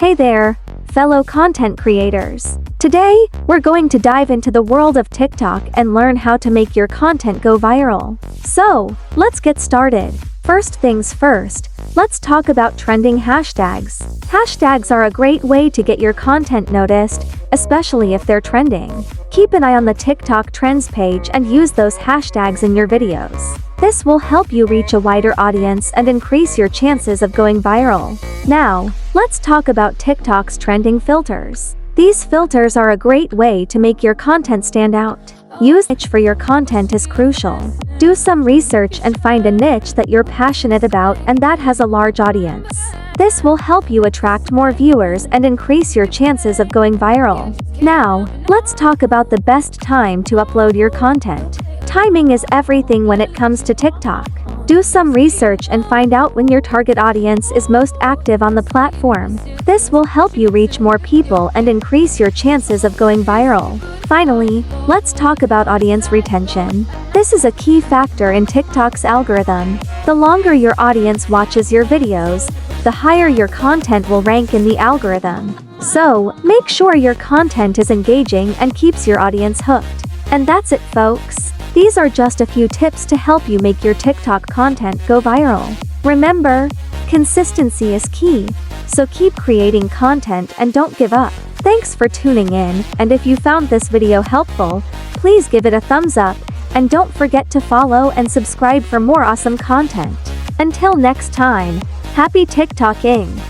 Hey there, fellow content creators. Today, we're going to dive into the world of TikTok and learn how to make your content go viral. So, let's get started. First things first, let's talk about trending hashtags. Hashtags are a great way to get your content noticed, especially if they're trending. Keep an eye on the TikTok Trends page and use those hashtags in your videos. This will help you reach a wider audience and increase your chances of going viral. Now, let's talk about TikTok's trending filters. These filters are a great way to make your content stand out. Use niche for your content is crucial. Do some research and find a niche that you're passionate about and that has a large audience. This will help you attract more viewers and increase your chances of going viral. Now, let's talk about the best time to upload your content. Timing is everything when it comes to TikTok. Do some research and find out when your target audience is most active on the platform. This will help you reach more people and increase your chances of going viral. Finally, let's talk about audience retention. This is a key factor in TikTok's algorithm. The longer your audience watches your videos, the higher your content will rank in the algorithm. So, make sure your content is engaging and keeps your audience hooked. And that's it, folks. These are just a few tips to help you make your TikTok content go viral. Remember, consistency is key, so keep creating content and don't give up. Thanks for tuning in, and if you found this video helpful, please give it a thumbs up, and don't forget to follow and subscribe for more awesome content. Until next time, happy TikToking!